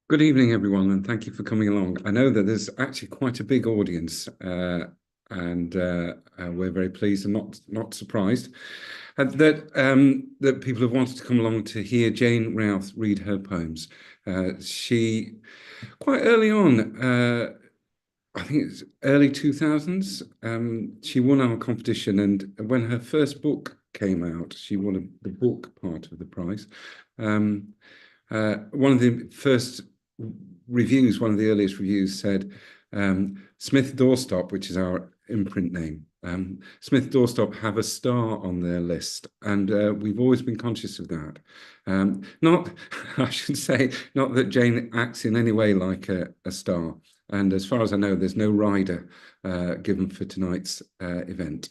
Good evening, everyone, and thank you for coming along. I know that there's actually quite a big audience, and we're very pleased and not surprised that people have wanted to come along to hear Jane Routh read her poems. She quite early on, I think it's early 2000s, she won our competition, and when her first book came out, she won the book part of the prize. One of the first reviews, one of the earliest reviews said, Smith Doorstop, which is our imprint name, Smith Doorstop have a star on their list, and we've always been conscious of that. Not, I should say, not that Jane acts in any way like a star, and as far as I know, there's no rider given for tonight's event.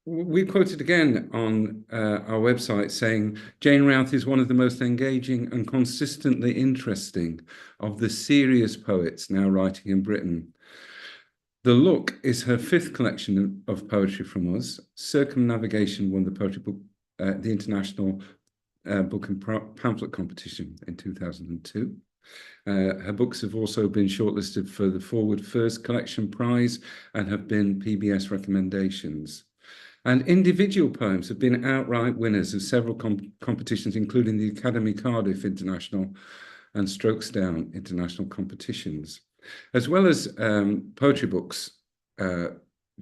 We quoted again on our website saying Jane Routh is one of the most engaging and consistently interesting of the serious poets now writing in Britain. The Look is her fifth collection of poetry from us. Circumnavigation won the poetry book, the International Book and Pamphlet Competition in 2002. Her books have also been shortlisted for the Forward First Collection Prize and have been PBS recommendations. And individual poems have been outright winners of several competitions, including the Academy Cardiff International and Strokes Down International competitions. As well as poetry books,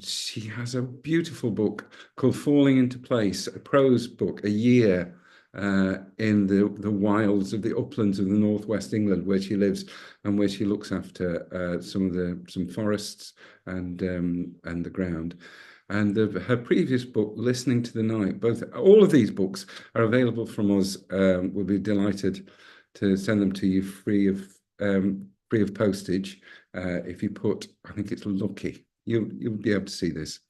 she has a beautiful book called Falling into Place, a prose book, a year in the wilds of the uplands of the northwest England, where she lives and where she looks after some forests and the ground. And her previous book, Listening to the Night, all of these books are available from us. We'll be delighted to send them to you free of postage. If you put, I think it's Lucky, you'll be able to see this.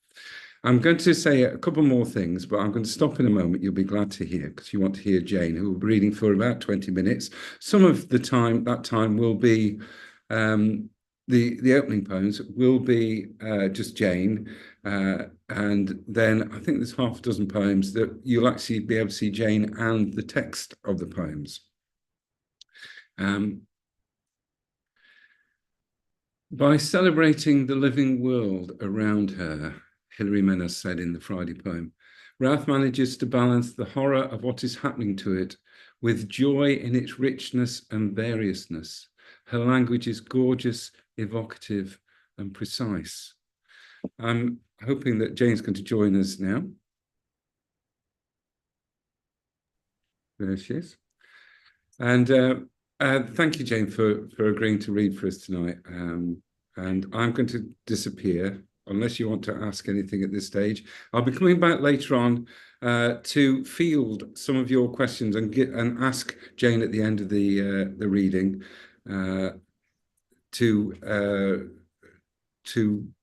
I'm going to say a couple more things, but I'm going to stop in a moment. You'll be glad to hear, because you want to hear Jane, who will be reading for about 20 minutes. Some of that time will be the opening poems will be just Jane, and then I think there's half a dozen poems that you'll actually be able to see Jane and the text of the poems. By celebrating the living world around her, Hilary Menas said in the Friday poem, Routh manages to balance the horror of what is happening to it with joy in its richness and variousness. Her language is gorgeous, evocative, and precise. I'm hoping that Jane's going to join us now. There she is. And thank you, Jane, for agreeing to read for us tonight. And I'm going to disappear unless you want to ask anything at this stage. I'll be coming back later on to field some of your questions and ask Jane at the end of the reading to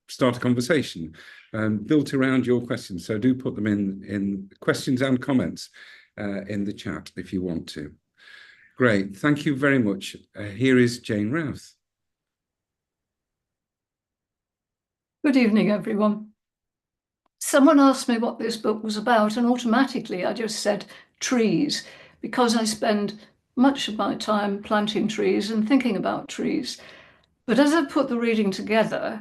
start a conversation built around your questions. So do put them in questions and comments in the chat if you want to. Great, thank you very much. Here is Jane Routh. Good evening, everyone. Someone asked me what this book was about, and automatically I just said trees, because I spend much of my time planting trees and thinking about trees. But as I put the reading together,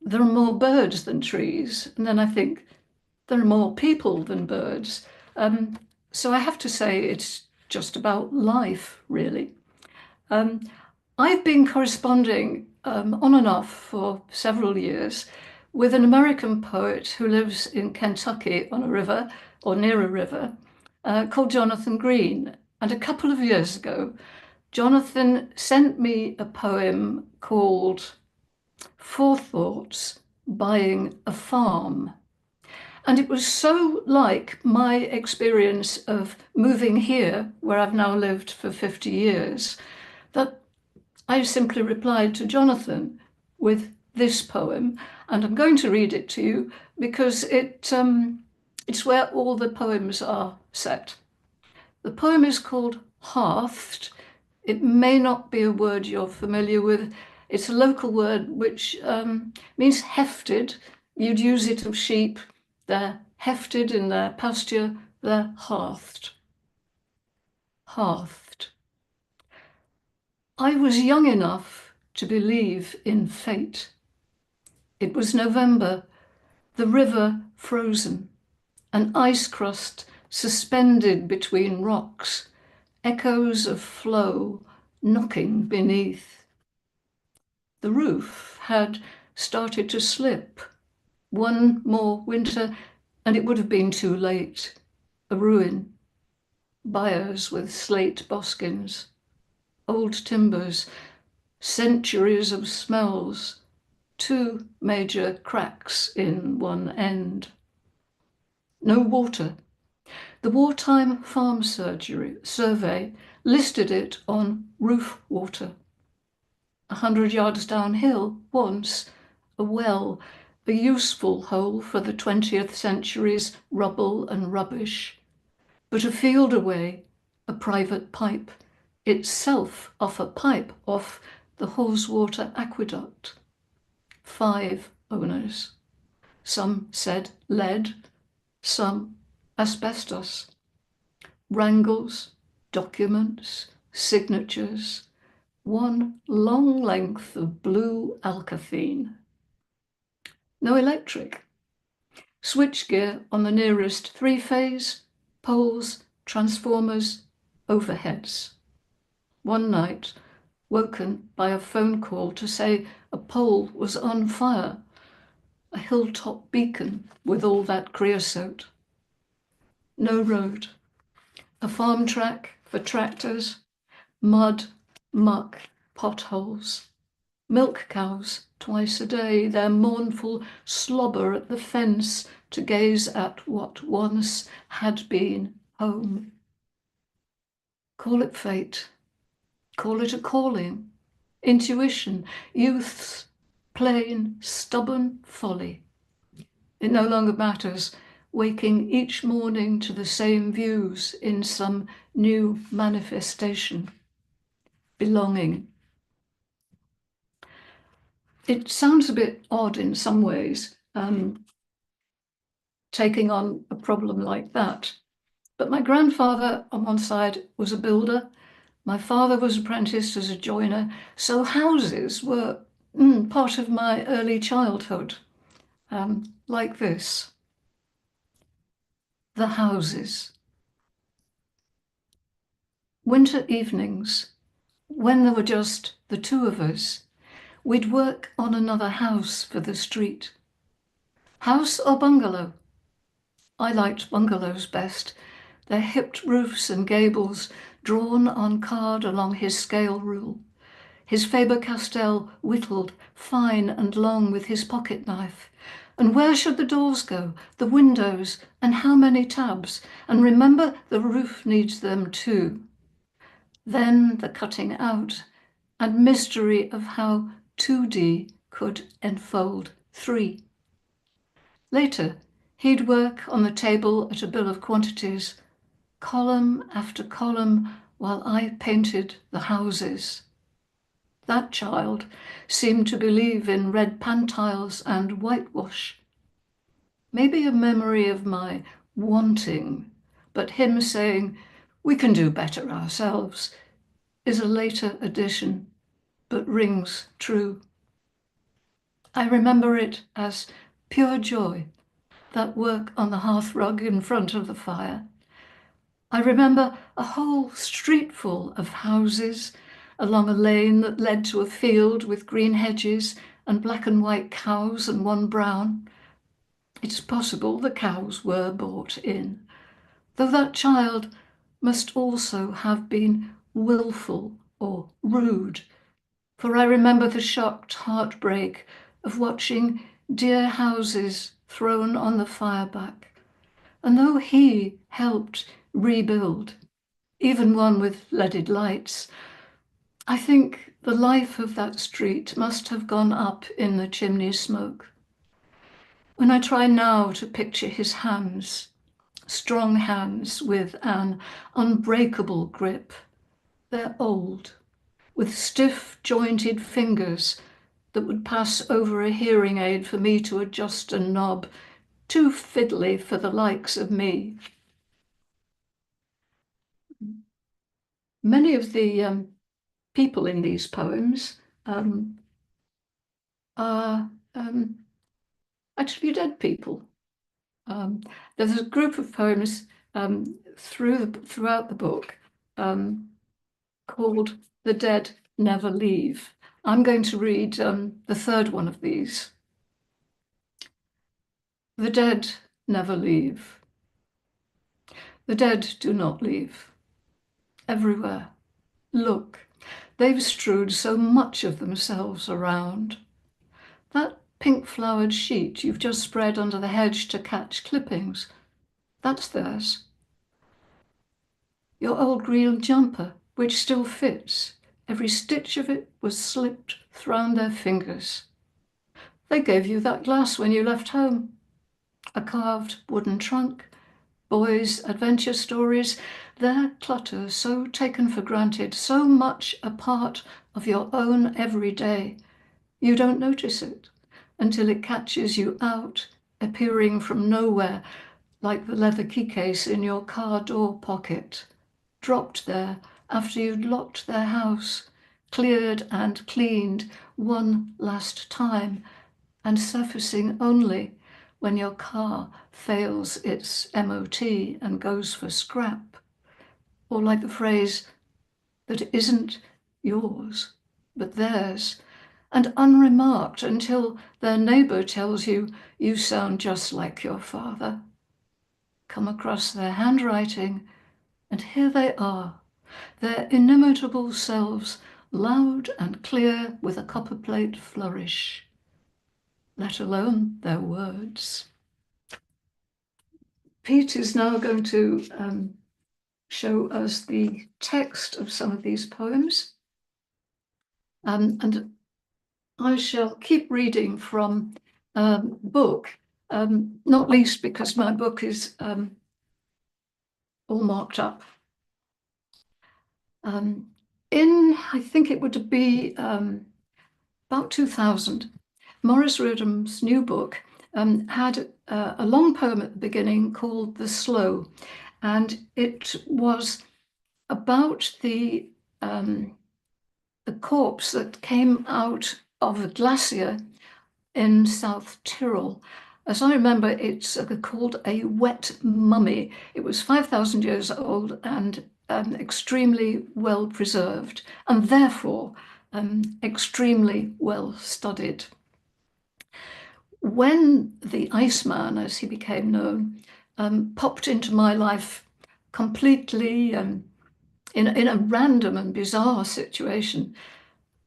there are more birds than trees, and then I think there are more people than birds. So I have to say it's just about life, really. I've been corresponding on and off for several years with an American poet who lives in Kentucky on a river, or near a river, called Jonathan Green. And a couple of years ago, Jonathan sent me a poem called Forethoughts, Buying a Farm. And it was so like my experience of moving here, where I've now lived for 50 years, that I simply replied to Jonathan with this poem, and I'm going to read it to you because it's where all the poems are set. The poem is called Hearthed. It may not be a word you're familiar with. It's a local word which means hefted. You'd use it of sheep. They're hefted in their pasture. They're hearthed. Hearthed. I was young enough to believe in fate. It was November, the river frozen, an ice crust suspended between rocks, echoes of flow knocking beneath. The roof had started to slip. One more winter, and it would have been too late. A ruin. Byres with slate boskins. Old timbers. Centuries of smells. 2 major cracks in one end. No water. The Wartime Farm Survey listed it on roof water. 100 yards downhill, once, a well, a useful hole for the 20th century's rubble and rubbish. But a field away, a private pipe, itself off a pipe off the Haweswater Aqueduct. 5 owners. Some said lead, some asbestos. Wrangles, documents, signatures, one long length of blue alkathene. No electric. Switchgear on the nearest 3-phase, poles, transformers, overheads. One night, woken by a phone call to say a pole was on fire, a hilltop beacon with all that creosote. No road. A farm track for tractors, mud, muck, potholes. Milk cows twice a day, their mournful slobber at the fence to gaze at what once had been home. Call it fate, call it a calling, intuition, youth's plain, stubborn folly. It no longer matters, waking each morning to the same views in some new manifestation. Belonging. It sounds a bit odd in some ways, taking on a problem like that. But my grandfather on one side was a builder. My father was apprenticed as a joiner. So houses were part of my early childhood, like this. The houses. Winter evenings, when there were just the 2 of us, we'd work on another house for the street. House or bungalow? I liked bungalows best, their hipped roofs and gables drawn on card along his scale rule, his Faber-Castell whittled fine and long with his pocket knife. And where should the doors go, the windows, and how many tabs? And remember, the roof needs them too. Then the cutting out, and mystery of how 2D could enfold 3. Later, he'd work on the table at a bill of quantities, column after column, while I painted the houses. That child seemed to believe in red pantiles and whitewash. Maybe a memory of my wanting, but him saying, "We can do better ourselves," is a later addition, but rings true. I remember it as pure joy, that work on the hearthrug in front of the fire. I remember a whole streetful of houses along a lane that led to a field with green hedges and black and white cows and one brown. It's possible the cows were bought in, though that child must also have been willful or rude, for I remember the shocked heartbreak of watching dear houses thrown on the fireback. And though he helped rebuild, even one with leaded lights, I think the life of that street must have gone up in the chimney smoke. When I try now to picture his hands, strong hands with an unbreakable grip, they're old, with stiff jointed fingers that would pass over a hearing aid for me to adjust a knob, too fiddly for the likes of me. Many of the people in these poems are actually dead people. There's a group of poems throughout the book called "The Dead Never Leave." I'm going to read the third one of these. The dead never leave. The dead do not leave. Everywhere. Look, they've strewed so much of themselves around. That pink-flowered sheet you've just spread under the hedge to catch clippings, that's theirs. Your old green jumper, which still fits, every stitch of it was slipped round their fingers. They gave you that glass when you left home. A carved wooden trunk, boys' adventure stories, their clutter so taken for granted, so much a part of your own everyday. You don't notice it until it catches you out, appearing from nowhere, like the leather key case in your car door pocket, dropped there after you'd locked their house, cleared and cleaned one last time, and surfacing only when your car fails its MOT and goes for scrap, or like the phrase that isn't yours, but theirs, and unremarked until their neighbour tells you you sound just like your father. Come across their handwriting, and here they are, their inimitable selves, loud and clear with a copperplate flourish, let alone their words. Pete is now going to show us the text of some of these poems. And I shall keep reading from book, not least because my book is all marked up. I think it would be about 2000, Maurice Rudham's new book had a long poem at the beginning called The Slow, and it was about the corpse that came out of a glacier in South Tyrol. As I remember, it's called a wet mummy. It was 5,000 years old and extremely well preserved, and therefore extremely well studied. When the Iceman, as he became known, popped into my life completely in a random and bizarre situation,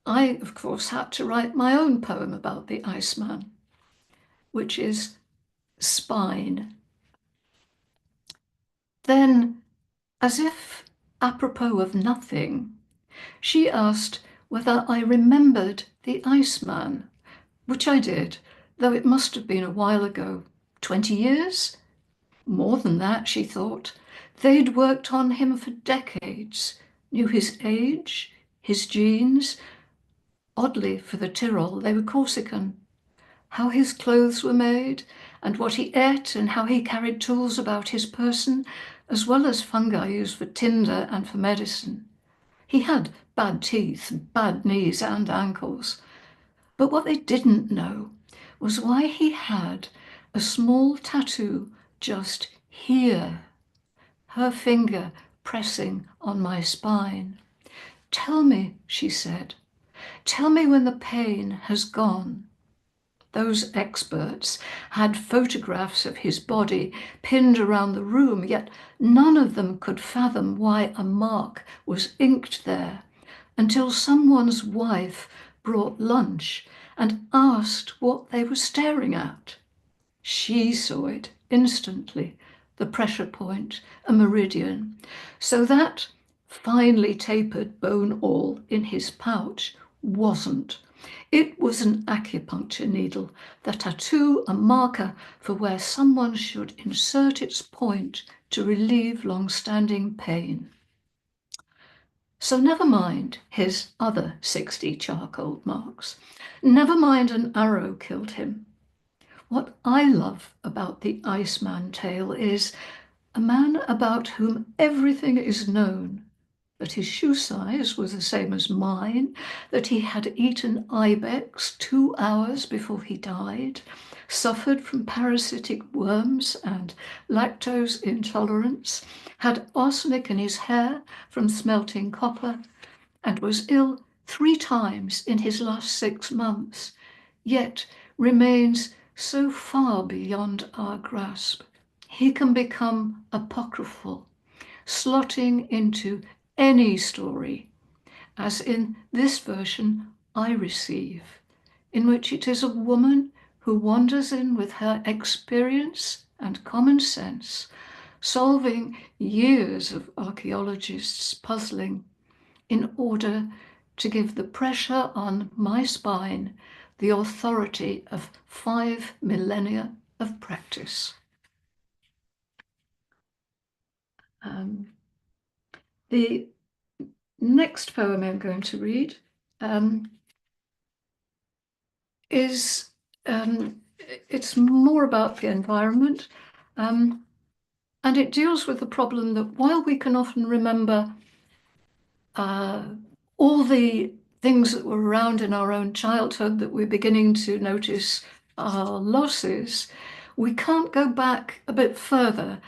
I, of course, had to write my own poem about the Iceman, which is Spine. Then, as if apropos of nothing, she asked whether I remembered the Iceman, which I did, though it must have been a while ago. 20 years? More than that, she thought. They'd worked on him for decades, knew his age, his genes. Oddly, for the Tyrol, they were Corsican. How his clothes were made, and what he ate, and how he carried tools about his person, as well as fungi used for tinder and for medicine. He had bad teeth, bad knees and ankles. But what they didn't know was why he had a small tattoo just here, her finger pressing on my spine. Tell me, she said, tell me when the pain has gone. Those experts had photographs of his body pinned around the room, yet none of them could fathom why a mark was inked there until someone's wife brought lunch and asked what they were staring at. She saw it instantly, the pressure point, a meridian. So that finely tapered bone awl in his pouch wasn't. It was an acupuncture needle, the tattoo a marker for where someone should insert its point to relieve long-standing pain. So never mind his other 60 charcoal marks. Never mind an arrow killed him. What I love about the Iceman tale is a man about whom everything is known, that his shoe size was the same as mine, that he had eaten ibex 2 hours before he died, suffered from parasitic worms and lactose intolerance, had arsenic in his hair from smelting copper, and was ill 3 times in his last 6 months, yet remains so far beyond our grasp. He can become apocryphal, slotting into any story, as in this version I receive, in which it is a woman who wanders in with her experience and common sense, solving years of archaeologists' puzzling in order to give the pressure on my spine the authority of 5 millennia of practice. The next poem I'm going to read is it's more about the environment, and it deals with the problem that while we can often remember all the things that were around in our own childhood, that we're beginning to notice our losses, we can't go back a bit further.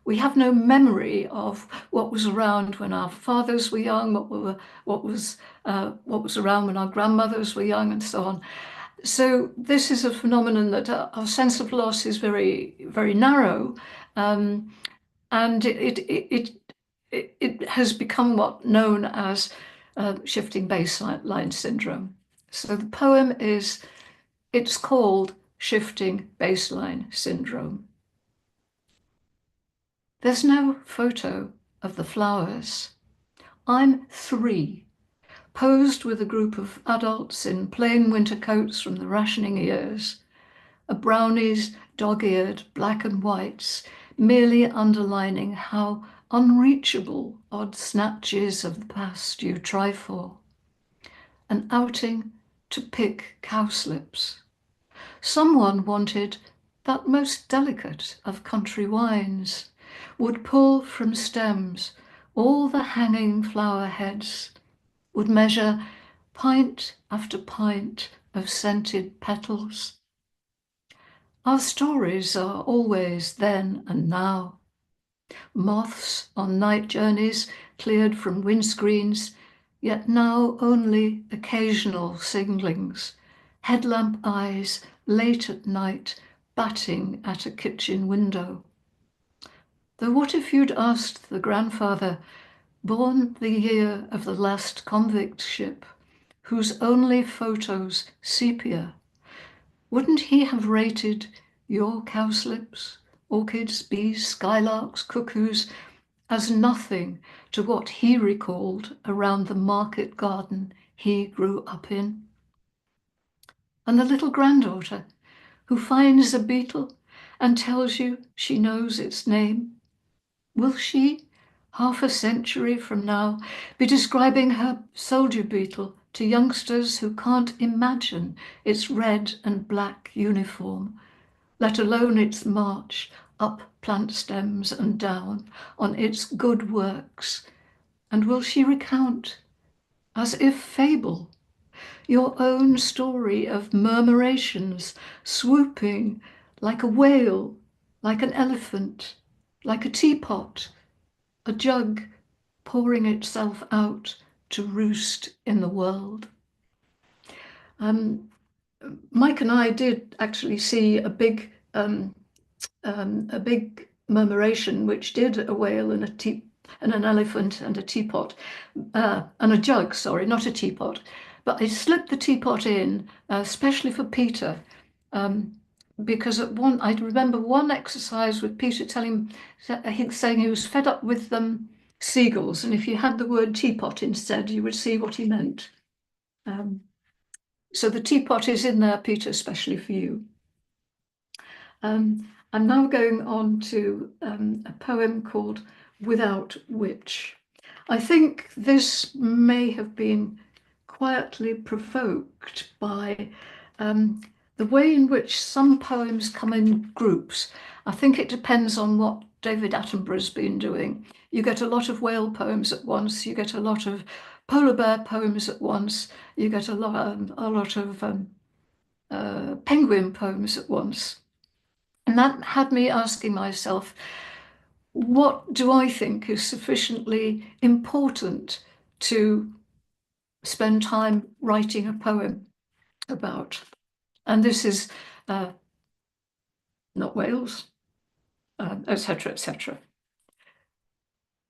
We have no memory of what was around when our fathers were young, what was around when our grandmothers were young, and so on. So this is a phenomenon that our sense of loss is very, very narrow, and it has become what's known as shifting baseline syndrome. So the poem it's called Shifting Baseline Syndrome. There's no photo of the flowers. I'm 3, posed with a group of adults in plain winter coats from the rationing years, a brownie's dog-eared black and whites, merely underlining how unreachable odd snatches of the past you try for. An outing to pick cowslips. Someone wanted that most delicate of country wines, would pull from stems all the hanging flower heads, would measure pint after pint of scented petals. Our stories are always then and now. Moths on night journeys cleared from windscreens, yet now only occasional singlings, headlamp eyes late at night batting at a kitchen window. Though what if you'd asked the grandfather, born the year of the last convict ship, whose only photos sepia, wouldn't he have rated your cowslips, orchids, bees, skylarks, cuckoos as nothing to what he recalled around the market garden he grew up in? And the little granddaughter who finds a beetle and tells you she knows its name, will she, half a century from now, be describing her soldier beetle to youngsters who can't imagine its red and black uniform, let alone its march up plant stems and down on its good works? And will she recount, as if fable, your own story of murmurations swooping like a whale, like an elephant, like a teapot, a jug pouring itself out to roost in the world? Mike and I did actually see a big murmuration which did a whale and an elephant and a teapot, and a jug, sorry, not a teapot. But I slipped the teapot in, especially for Peter, because I remember one exercise with Peter saying he was fed up with seagulls, and if you had the word teapot instead, you would see what he meant. So the teapot is in there, Peter, especially for you. I'm now going on to a poem called Without Which. I think this may have been quietly provoked by The way in which some poems come in groups, I think it depends on what David Attenborough's been doing. You get a lot of whale poems at once, you get a lot of polar bear poems at once, you get a lot of penguin poems at once. And that had me asking myself, what do I think is sufficiently important to spend time writing a poem about? And this is not whales, etc., etc.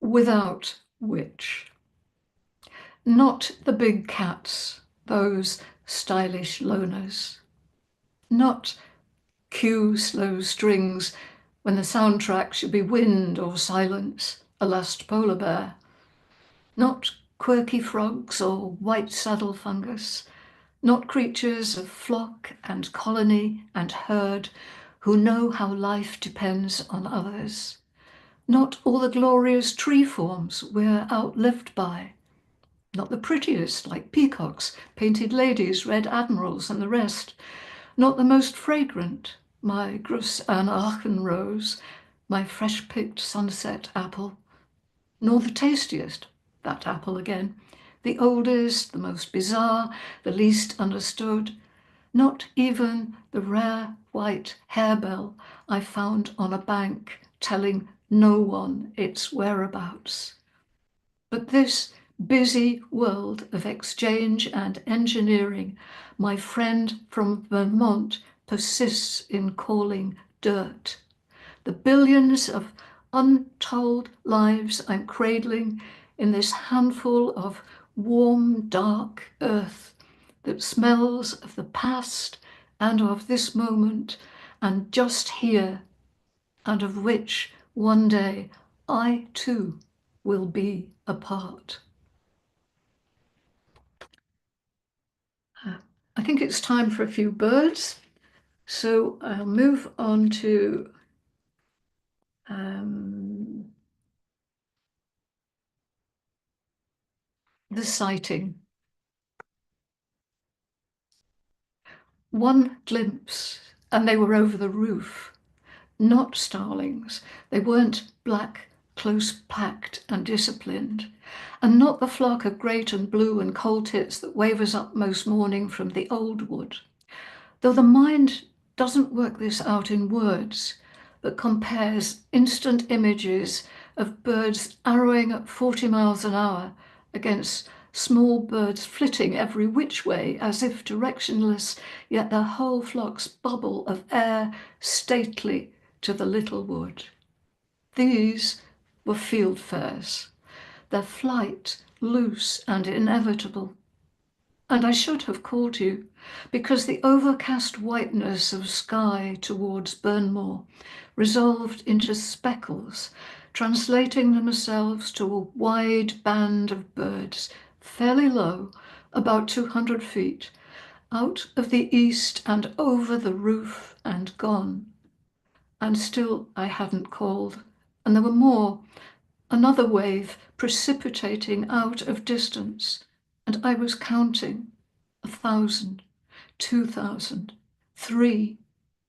Without which, not the big cats, those stylish loners, not cue slow strings when the soundtrack should be wind or silence, a last polar bear, not quirky frogs or white saddle fungus, not creatures of flock and colony and herd who know how life depends on others, not all the glorious tree forms we're outlived by, not the prettiest like peacocks, painted ladies, red admirals and the rest, not the most fragrant, my Grus an Aachen rose, my fresh-picked sunset apple, nor the tastiest, that apple again, the oldest, the most bizarre, the least understood, not even the rare white harebell I found on a bank telling no one its whereabouts. But this busy world of exchange and engineering, my friend from Vermont persists in calling dirt. The billions of untold lives I'm cradling in this handful of warm, dark earth that smells of the past and of this moment and just here, and of which one day I too will be a part. I think it's time for a few birds, so I'll move on to the sighting. One glimpse, and they were over the roof. Not starlings. They weren't black, close-packed and disciplined, and not the flock of great and blue and coal tits that wavers up most morning from the old wood. Though the mind doesn't work this out in words, but compares instant images of birds arrowing at 40 miles an hour against small birds flitting every which way as if directionless, yet their whole flock's bubble of air stately to the little wood. These were fieldfares, their flight loose and inevitable. And I should have called you, because the overcast whiteness of sky towards Burnmore resolved into speckles, translating themselves to a wide band of birds, fairly low, about 200 feet, out of the east and over the roof and gone. And still I hadn't called, and there were more, another wave precipitating out of distance, and I was counting 1,000, 2,000, 3,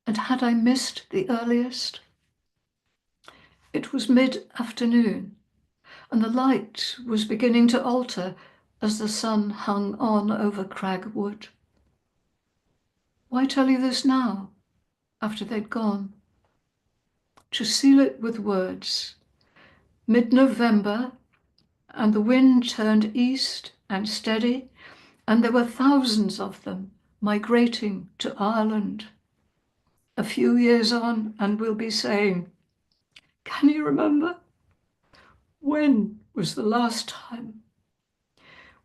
and had I missed the earliest? It was mid-afternoon, and the light was beginning to alter as the sun hung on over Cragwood. Why tell you this now, after they'd gone? To seal it with words. Mid-November, and the wind turned east and steady, and there were thousands of them migrating to Ireland. A few years on, and we'll be saying, can you remember? When was the last time?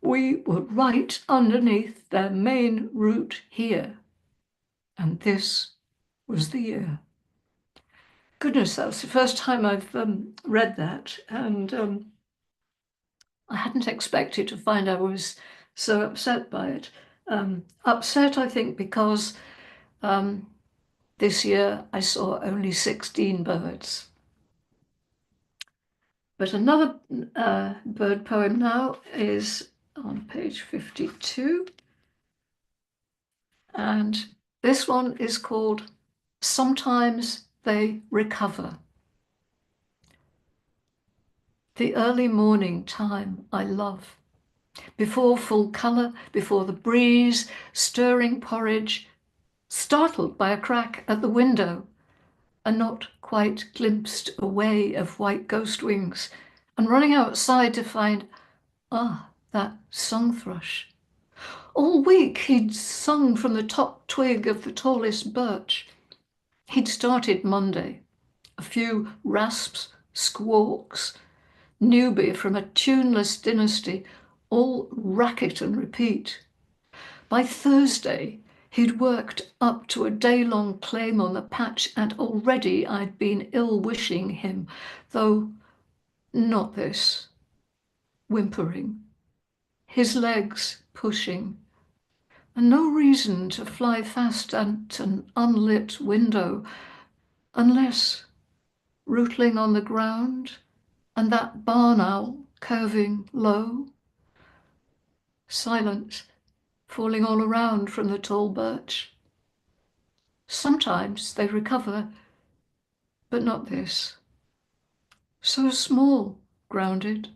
We were right underneath their main route here, and this was the year. Goodness, that's the first time I've read that, and I hadn't expected to find I was so upset by it. Upset, I think, because this year I saw only 16 birds. But another bird poem now is on page 52. And This one is called Sometimes They Recover. The early morning time I love. Before full colour, before the breeze, stirring porridge, startled by a crack at the window, a not quite glimpsed away of white ghost wings, and running outside to find, that song thrush. All week he'd sung from the top twig of the tallest birch. He'd started Monday, a few rasps, squawks, newbie from a tuneless dynasty, all racket and repeat. By Thursday, he'd worked up to a day-long claim on the patch, and already I'd been ill-wishing him, though not this. Whimpering, his legs pushing, and no reason to fly fast at an unlit window, unless rootling on the ground and that barn owl curving low, silent, falling all around from the tall birch. Sometimes they recover, but not this. So small, grounded,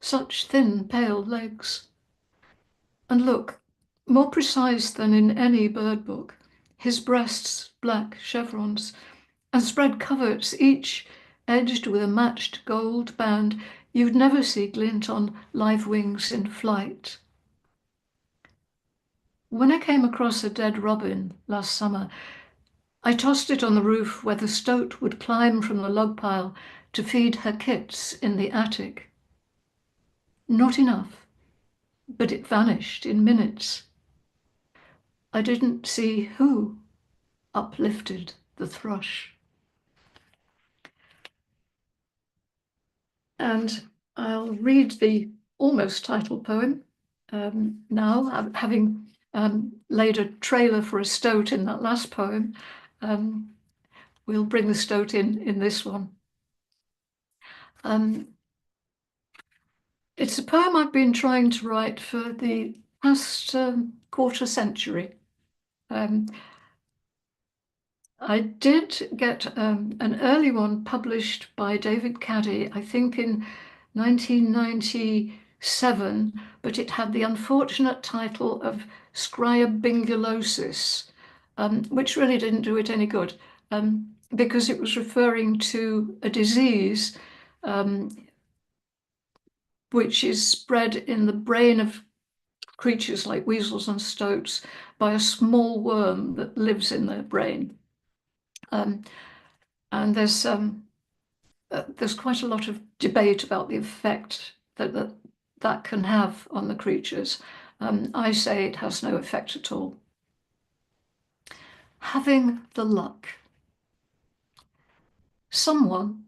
such thin, pale legs. And look, more precise than in any bird book, his breasts black chevrons, and spread coverts, each edged with a matched gold band you'd never see glint on live wings in flight. When I came across a dead robin last summer, I tossed it on the roof where the stoat would climb from the log pile to feed her kits in the attic. Not enough, but it vanished in minutes. I didn't see who uplifted the thrush. And I'll read the almost title poem now, having laid a trailer for a stoat in that last poem. We'll bring the stoat in this one. It's a poem I've been trying to write for the past quarter century. I did get an early one published by David Caddy, I think in 1997, but it had the unfortunate title of Scriabingulosis, which really didn't do it any good, because it was referring to a disease which is spread in the brain of creatures like weasels and stoats by a small worm that lives in their brain. And there's quite a lot of debate about the effect that can have on the creatures. I say it has no effect at all. Having the luck. Someone,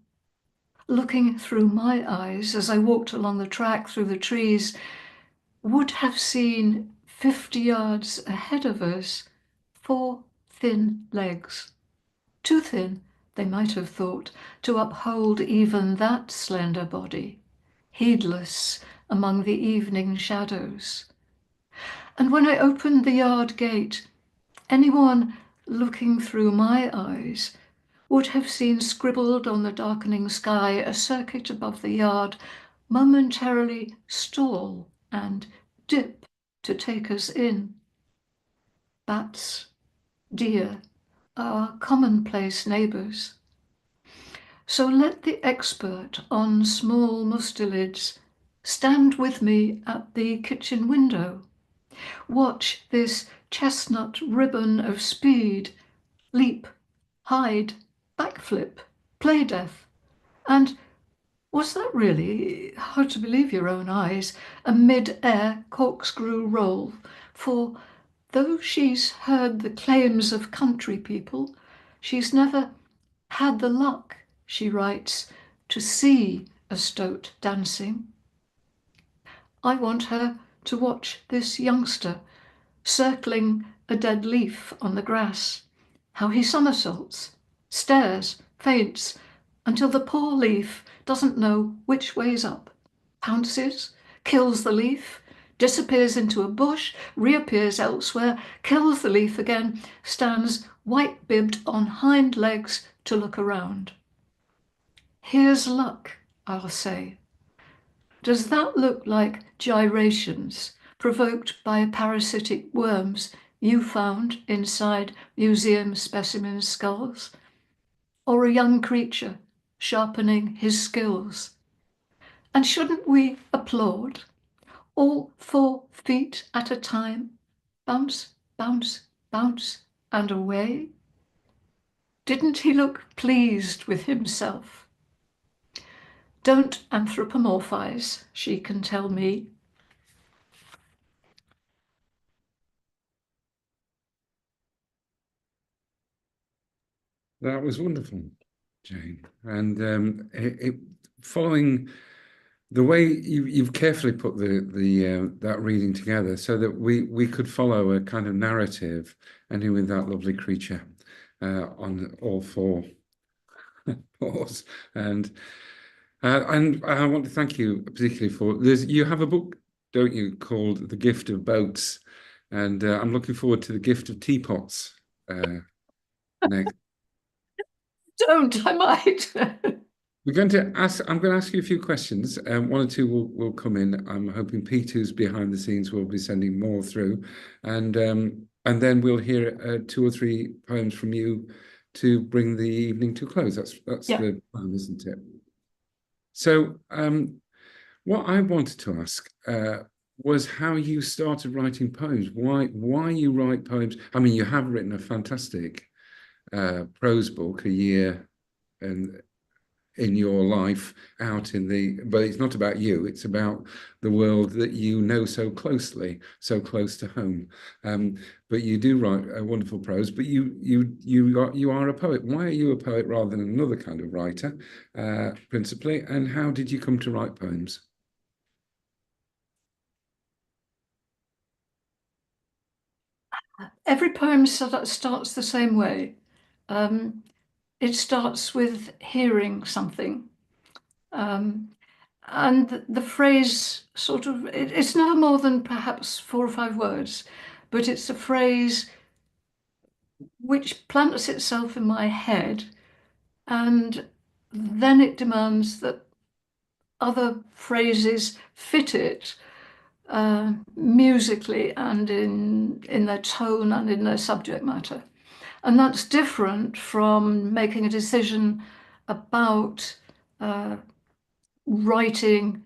looking through my eyes as I walked along the track through the trees, would have seen 50 yards ahead of us 4 thin legs. Too thin, they might have thought, to uphold even that slender body, heedless among the evening shadows. And when I opened the yard gate, anyone looking through my eyes would have seen scribbled on the darkening sky a circuit above the yard, momentarily stall and dip to take us in. Bats, deer, our commonplace neighbours. So let the expert on small mustelids stand with me at the kitchen window. Watch this chestnut ribbon of speed leap, hide, backflip, play death, and was that really, hard to believe your own eyes, a mid-air corkscrew roll? For though she's heard the claims of country people, she's never had the luck, she writes, to see a stoat dancing. I want her to watch this youngster circling a dead leaf on the grass, how he somersaults, stares, faints, until the poor leaf doesn't know which way's up, pounces, kills the leaf, disappears into a bush, reappears elsewhere, kills the leaf again, stands white-bibbed on hind legs to look around. Here's luck, I'll say. Does that look like gyrations provoked by parasitic worms you found inside museum specimen skulls? Or a young creature sharpening his skills? And shouldn't we applaud, all 4 feet at a time? Bounce, bounce, bounce, and away? Didn't he look pleased with himself? Don't anthropomorphize, she can tell me. That was wonderful, Jane. And following the way you've carefully put that reading together so that we could follow a kind of narrative, ending with that lovely creature on all 4 paws. And I want to thank you particularly for you have a book, don't you, called The Gift of Boats, and I'm looking forward to The Gift of Teapots next. Don't, I might. I'm going to ask you a few questions. 1 or 2 will come in. I'm hoping Pete, who's behind the scenes, will be sending more through, and then we'll hear 2 or 3 poems from you to bring the evening to a close. That's Yeah. the plan, isn't it? So, what I wanted to ask was how you started writing poems. Why you write poems? I mean, you have written a fantastic prose book, A Year and in Your Life, out in but it's not about you, it's about the world that you know so closely, so close to home. But you do write a wonderful prose, but you are a poet. Why are you a poet rather than another kind of writer, principally? And how did you come to write poems? Every poem starts the same way. It starts with hearing something. And the phrase sort of, it's never more than perhaps 4 or 5 words, but it's a phrase which plants itself in my head, and then it demands that other phrases fit it musically and in their tone and in their subject matter. And that's different from making a decision about writing,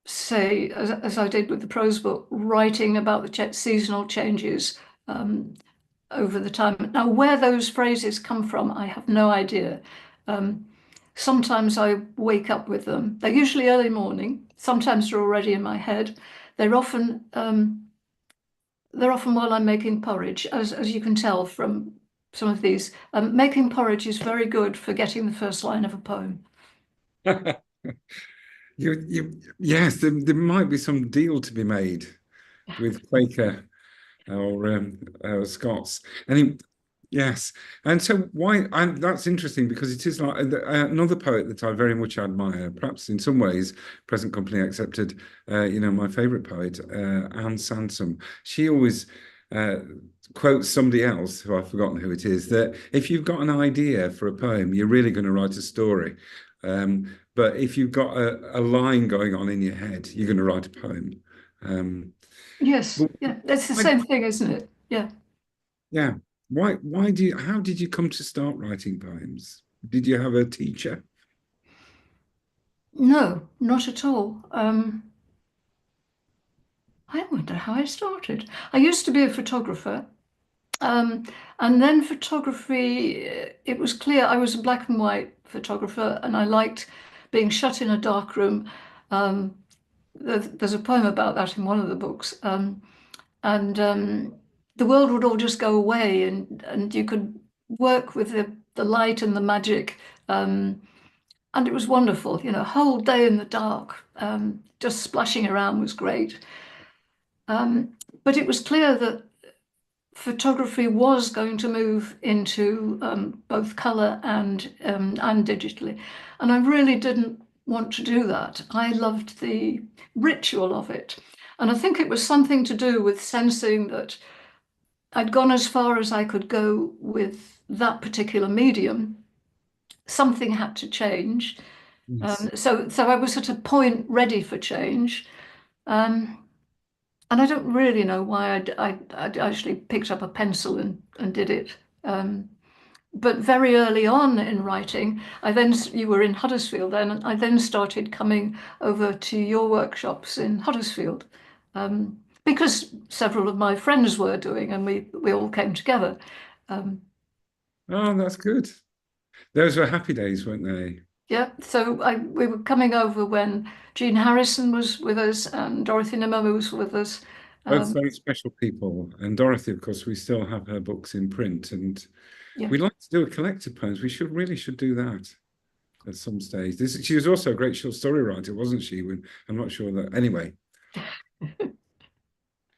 say, as I did with the prose book, writing about the seasonal changes over the time. Now, where those phrases come from, I have no idea. Sometimes I wake up with them. They're usually early morning. Sometimes they're already in my head. They're often while I'm making porridge, as you can tell from some of these. Making porridge is very good for getting the first line of a poem. Yes, there might be some deal to be made with Quaker or Scots. Yes, and so why? And that's interesting because it is like another poet that I very much admire. Perhaps in some ways, present company accepted. My favourite poet, Anne Sansom. She always quotes somebody else who I've forgotten who it is. That if you've got an idea for a poem, you're really going to write a story. But if you've got a line going on in your head, you're going to write a poem. Yes, yeah, that's the same thing, isn't it? Yeah. Yeah. How did you come to start writing poems? Did you have a teacher? No, not at all. I wonder how I started. I used to be a photographer. And then photography, it was clear I was a black and white photographer and I liked being shut in a dark room. There's a poem about that in one of the books. And the world would all just go away and you could work with the light and the magic. And it was wonderful, a whole day in the dark, just splashing around was great. But it was clear that photography was going to move into both colour and digitally. And I really didn't want to do that. I loved the ritual of it. And I think it was something to do with sensing that I'd gone as far as I could go with that particular medium. Something had to change. Yes. So I was at a point ready for change. And I don't really know why I'd actually picked up a pencil and did it. But very early on in writing, you were in Huddersfield then, and I then started coming over to your workshops in Huddersfield, because several of my friends were doing, and we all came together. Um, Oh, that's good. Those were happy days, weren't they? yeah, so we were coming over when Jean Harrison was with us and Dorothy Nimmo was with us. Both Um, very special people. And Dorothy, of course, we still have her books in print, and yeah. we'd like to do a collected poems. We should do that at some stage. She was also a great short story writer, wasn't she? I'm not sure that. Anyway,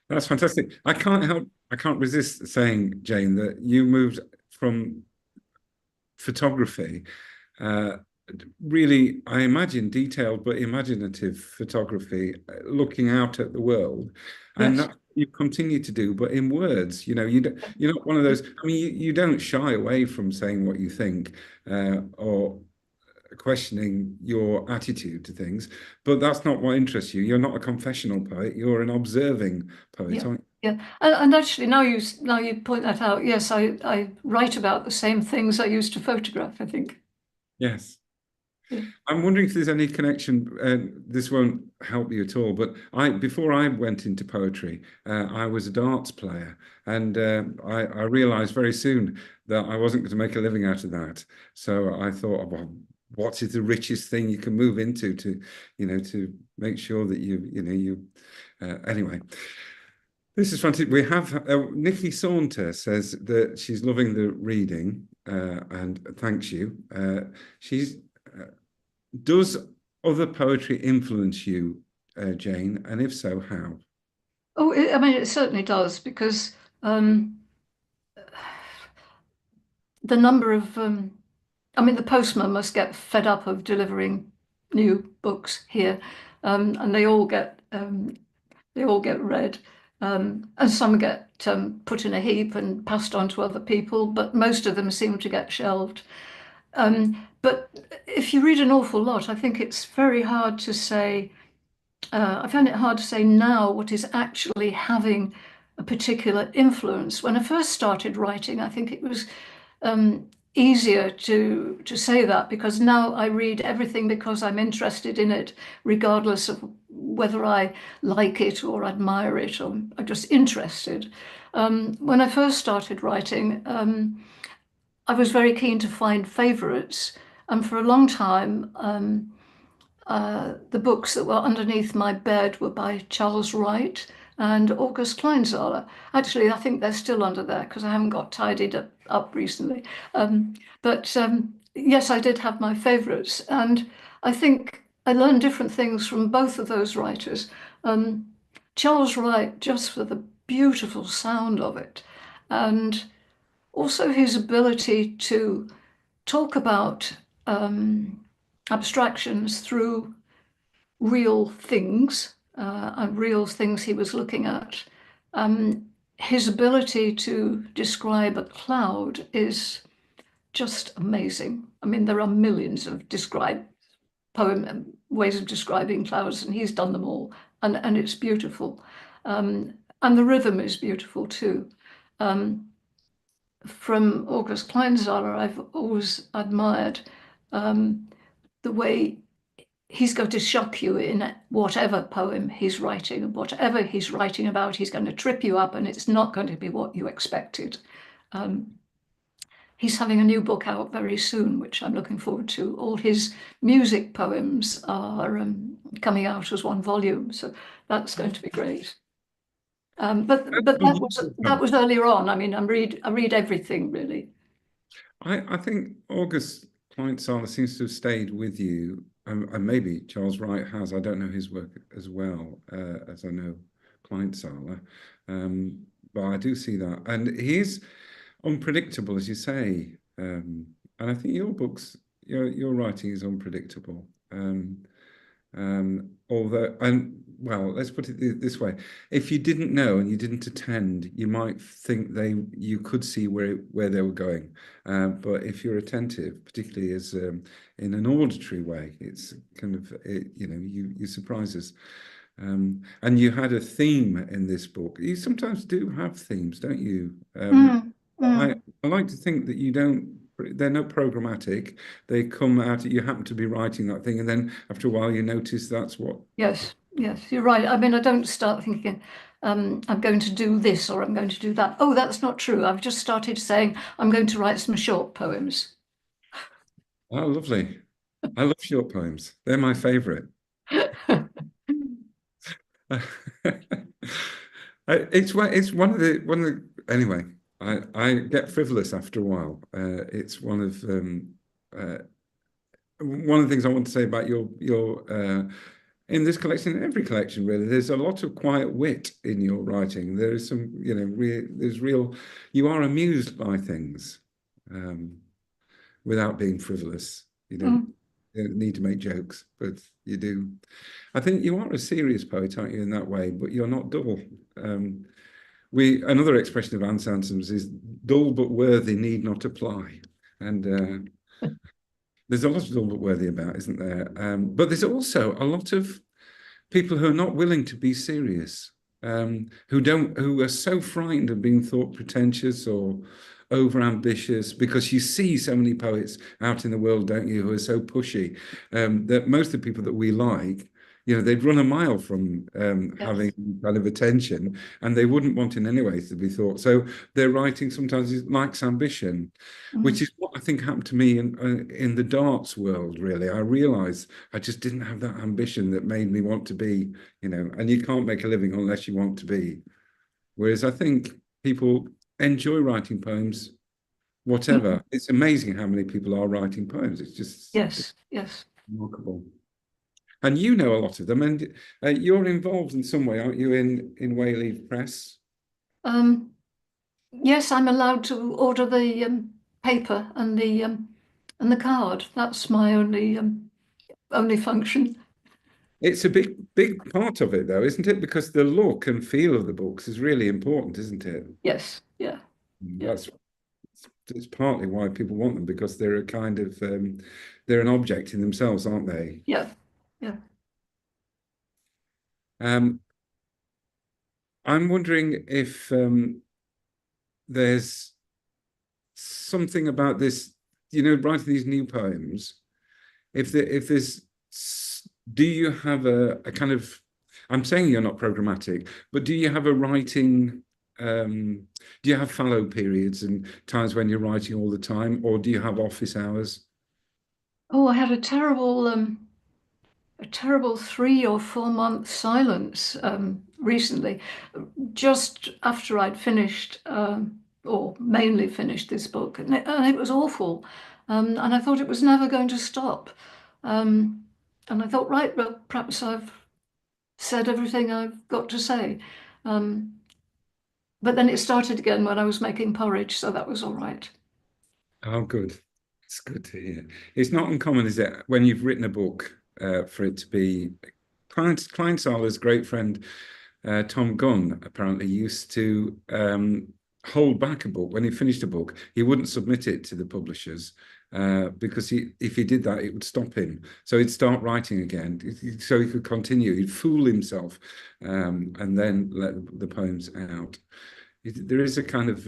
that's fantastic. I can't resist saying, Jane, that you moved from photography, uh, really, I imagine detailed but imaginative photography, looking out at the world, and Yes. that you continue to do, but in words. You're not one of those. I mean, you don't shy away from saying what you think, or questioning your attitude to things, but that's not what interests you. You're not a confessional poet. You're an observing poet, Yeah, aren't you? yeah, and actually now you point that out. Yes, I write about the same things I used to photograph, I think. Yes. Yeah. I'm wondering if there's any connection. This won't help you at all, but before I went into poetry, I was a darts player, and I realised very soon that I wasn't going to make a living out of that. So I thought, well, what is the richest thing you can move into to make sure that anyway. This is fantastic. We have Nikki Saunter says that she's loving the reading, and thanks you. She's Does other poetry influence you, Jane? And if so, how? Oh, I mean, it certainly does because um, the number of I mean, the postman must get fed up of delivering new books here, and they all get read, and some get put in a heap and passed on to other people, but most of them seem to get shelved. But if you read an awful lot, I think it's very hard to say. I find it hard to say now what is actually having a particular influence. When I first started writing, I think it was easier to say that because now I read everything because I'm interested in it, regardless of whether I like it or admire it or I'm just interested. When I first started writing, I was very keen to find favourites, and for a long time, the books that were underneath my bed were by Charles Wright and August Kleinzahler. Actually, I think they're still under there because I haven't got tidied up recently. But yes, I did have my favourites, and I think I learned different things from both of those writers. Um, Charles Wright, just for the beautiful sound of it, and also his ability to talk about abstractions through real things and real things he was looking at. Um, his ability to describe a cloud is just amazing. I mean, there are millions of ways of describing clouds, and he's done them all, and it's beautiful. And the rhythm is beautiful too. Um, from August Kleinzahler, I've always admired the way he's going to shock you in whatever poem he's writing, and whatever he's writing about, he's going to trip you up, and it's not going to be what you expected. Um, he's having a new book out very soon, which I'm looking forward to. All his music poems are coming out as one volume, so that's going to be great. But that was earlier on. I mean, I read everything really. I think August Kleinzahler seems to have stayed with you, and maybe Charles Wright has. I don't know his work as well as I know Kleinzahler, but I do see that, and he's unpredictable, as you say. And I think your writing is unpredictable. although, and well, let's put it this way: if you didn't know and you didn't attend, you might think you could see where they were going. But if you're attentive, particularly as in an auditory way, it's kind of you surprise us. And you had a theme in this book. You sometimes do have themes, don't you? Mm, I mm. I like to think that you don't. They're not programmatic. They come out. You happen to be writing that thing, and then after a while, you notice that's what. Yes, yes, you're right. I mean, I don't start thinking, I'm going to do this or I'm going to do that. Oh, that's not true. I've just started saying I'm going to write some short poems. Oh, lovely. I love short poems. They're my favorite. It's one of the anyway. I get frivolous after a while. It's uh, one of the things I want to say about your in this collection, in every collection really. There's a lot of quiet wit in your writing. There is some, there's real. You are amused by things um, without being frivolous. Mm, You don't need to make jokes, but you do. I think you are a serious poet, aren't you, in that way? But you're not dull. Um, we Another expression of Anne Sansom's is dull but worthy need not apply, and there's a lot of dull but worthy about, isn't there? But there's also a lot of people who are not willing to be serious, who are so frightened of being thought pretentious or over ambitious, because you see so many poets out in the world, don't you, who are so pushy, that most of the people that we like, they'd run a mile from having yes. kind of attention, and they wouldn't want in any way to be thought. So their writing sometimes lacks ambition, which Mm, is what I think happened to me in the darts world, really. I realized I just didn't have that ambition that made me want to be, and you can't make a living unless you want to be. Whereas I think people enjoy writing poems, mm, whatever. It's amazing how many people are writing poems. It's just yes, yes. remarkable. And you know a lot of them, and you're involved in some way, aren't you, in Wayleave Press? Um, yes, I'm allowed to order the paper and the card. That's my only function. It's a big part of it, though, isn't it? Because the look and feel of the books is really important, isn't it? Yes, yeah, yeah, That's it's partly why people want them, because they're a kind of they're an object in themselves, aren't they? yeah, yeah. Um, I'm wondering if there's something about this, writing these new poems. If there's, do you have a kind of? I'm saying you're not programmatic, but do you have a writing? Do you have fallow periods and times when you're writing all the time, or do you have office hours? Oh, I had a terrible 3 or 4 month silence recently, just after I'd finished, or mainly finished this book, and it was awful. And I thought it was never going to stop. Um, and I thought, right, well, perhaps I've said everything I've got to say. Um, but then it started again when I was making porridge, so that was all right. Oh, good. It's good to hear. It's not uncommon, is it, when you've written a book, for it to be. Kleinsaler's great friend, Tom Gunn, apparently used to hold back a book. When he finished a book, he wouldn't submit it to the publishers, because if he did that, it would stop him. So he'd start writing again, so he could continue. He'd fool himself, and then let the poems out. There is a kind of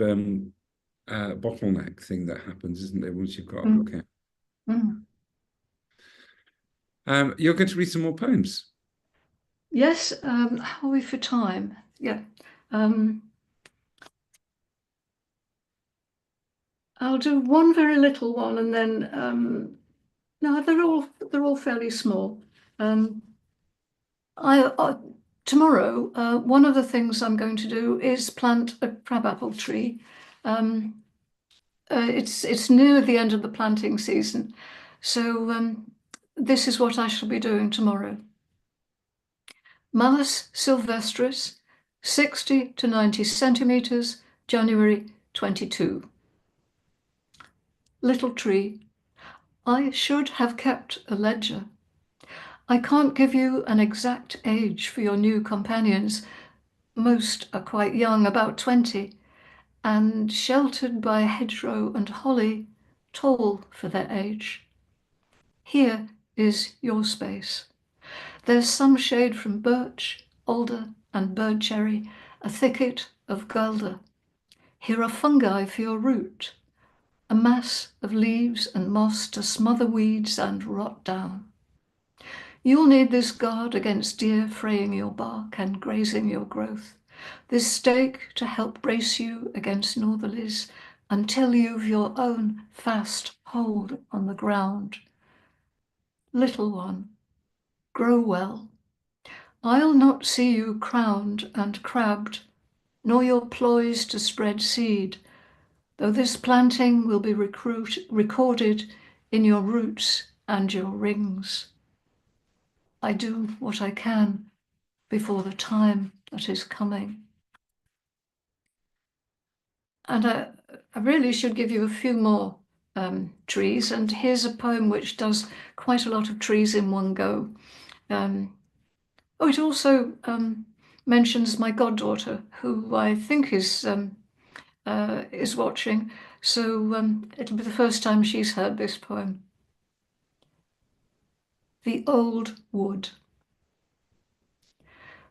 bottleneck thing that happens, isn't there, once you've got a book Mm, out? mm. You're going to read some more poems. Yes, how are we for time? Yeah. Um, I'll do one very little one, and then no, they're all fairly small. Um, I tomorrow, one of the things I'm going to do is plant a crabapple tree. Um, it's near the end of the planting season, so this is what I shall be doing tomorrow. Malus sylvestris, 60 to 90 centimeters, January 22. Little tree, I should have kept a ledger. I can't give you an exact age for your new companions. Most are quite young, about 20, and sheltered by hedgerow and holly, tall for their age. Here is your space. There's some shade from birch, alder, and birdcherry, a thicket of guelder. Here are fungi for your root, a mass of leaves and moss to smother weeds and rot down. You'll need this guard against deer fraying your bark and grazing your growth, this stake to help brace you against northerlies until you've your own fast hold on the ground. Little one, grow well. I'll not see you crowned and crabbed, nor your ploys to spread seed, though this planting will be recorded in your roots and your rings. I do what I can before the time that is coming. And I really should give you a few more trees. And here's a poem which does quite a lot of trees in one go. It also mentions my goddaughter, who I think is watching. So it'll be the first time she's heard this poem. The Old Wood.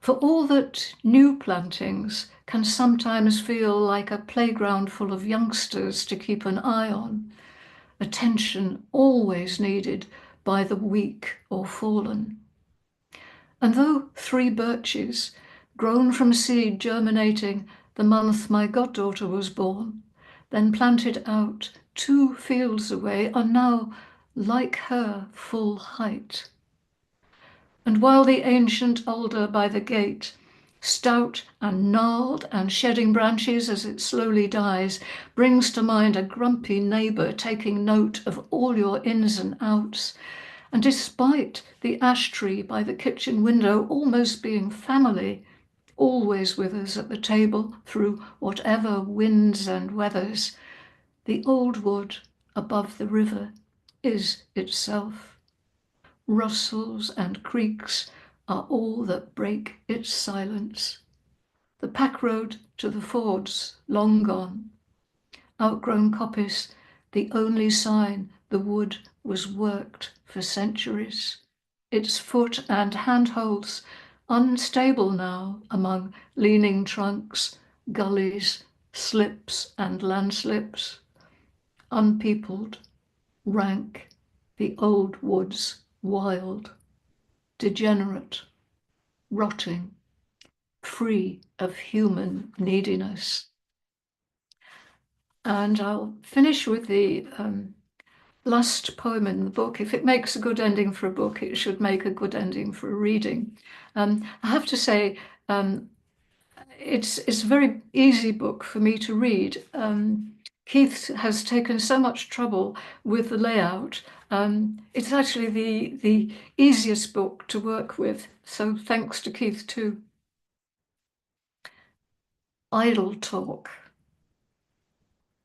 For all that new plantings can sometimes feel like a playground full of youngsters to keep an eye on, attention always needed by the weak or fallen. And though 3 birches, grown from seed germinating the month my goddaughter was born, then planted out 2 fields away, are now like her full height. And while the ancient alder by the gate, stout and gnarled and shedding branches as it slowly dies, brings to mind a grumpy neighbour taking note of all your ins and outs, and despite the ash tree by the kitchen window almost being family, always with us at the table through whatever winds and weathers, the old wood above the river is itself. Rustles and creaks are all that break its silence. The pack road to the fords long gone. Outgrown coppice, the only sign the wood was worked for centuries. Its foot and handholds unstable now among leaning trunks, gullies, slips and landslips. Unpeopled, rank, the old woods wild, degenerate, rotting, free of human neediness. And I'll finish with the last poem in the book. If it makes a good ending for a book, it should make a good ending for a reading. I have to say, it's a very easy book for me to read. Keith has taken so much trouble with the layout. It's actually the easiest book to work with, so thanks to Keith too. Idle talk.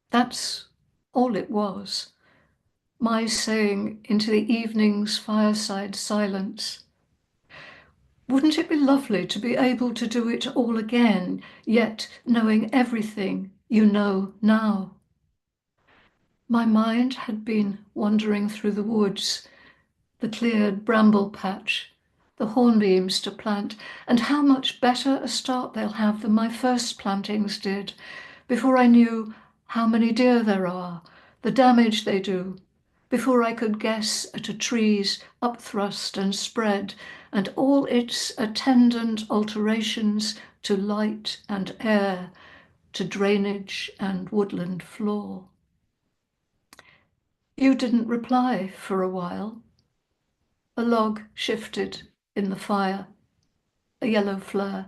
That's all it was. My saying into the evening's fireside silence, wouldn't it be lovely to be able to do it all again, yet knowing everything you know now? My mind had been wandering through the woods, the cleared bramble patch, the hornbeams to plant, and how much better a start they'll have than my first plantings did, before I knew how many deer there are, the damage they do, before I could guess at a tree's upthrust and spread, and all its attendant alterations to light and air, to drainage and woodland floor. You didn't reply for a while. A log shifted in the fire, a yellow flare.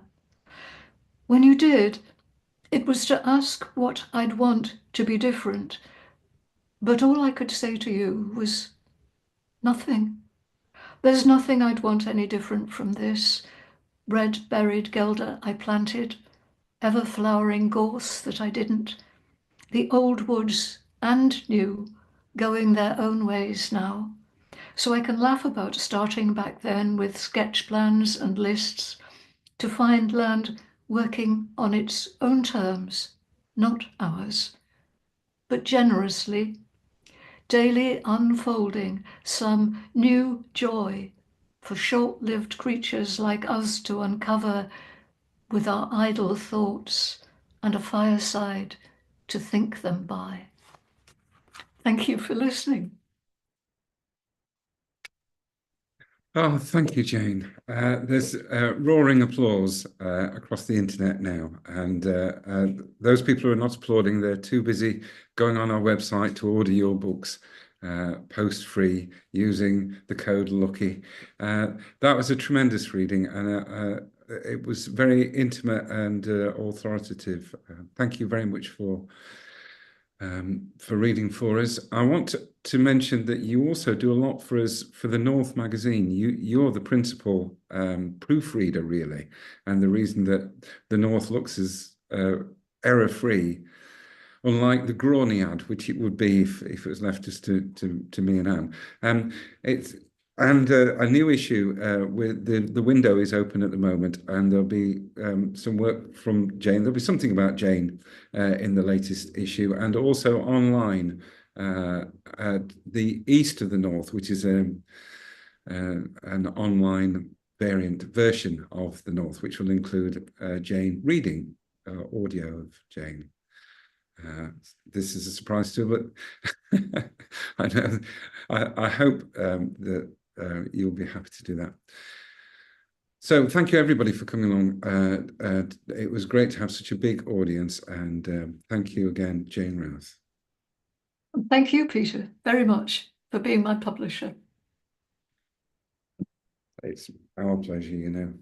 When you did, it was to ask what I'd want to be different, but all I could say to you was nothing. There's nothing I'd want any different from this. Red-berried gelder I planted, ever-flowering gorse that I didn't. The old woods and new, going their own ways now. so I can laugh about starting back then with sketch plans and lists to find land working on its own terms, not ours, but generously, daily unfolding some new joy for short-lived creatures like us to uncover with our idle thoughts and a fireside to think them by. Thank you for listening. Oh, thank you, Jane. There's roaring applause across the internet now, and those people who are not applauding, they're too busy going on our website to order your books post-free using the code LUCKY. That was a tremendous reading, and it was very intimate and authoritative. Thank you very much for reading for us. I want to mention that you also do a lot for us for the North magazine. You're the principal proofreader, really, and the reason that the North looks as error-free, unlike the Graniad, which it would be if it was left just to me and Anne. It's a new issue with the window is open at the moment, and there'll be some work from Jane. There'll be something about Jane in the latest issue, and also online at the East of the North, which is an online version of the North, which will include Jane reading audio of Jane. This is a surprise too, but I know. I hope that you'll be happy to do that. So thank you everybody for coming along. It was great to have such a big audience, and thank you again, Jane Routh. Thank you, Peter, very much for being my publisher. It's our pleasure, you know.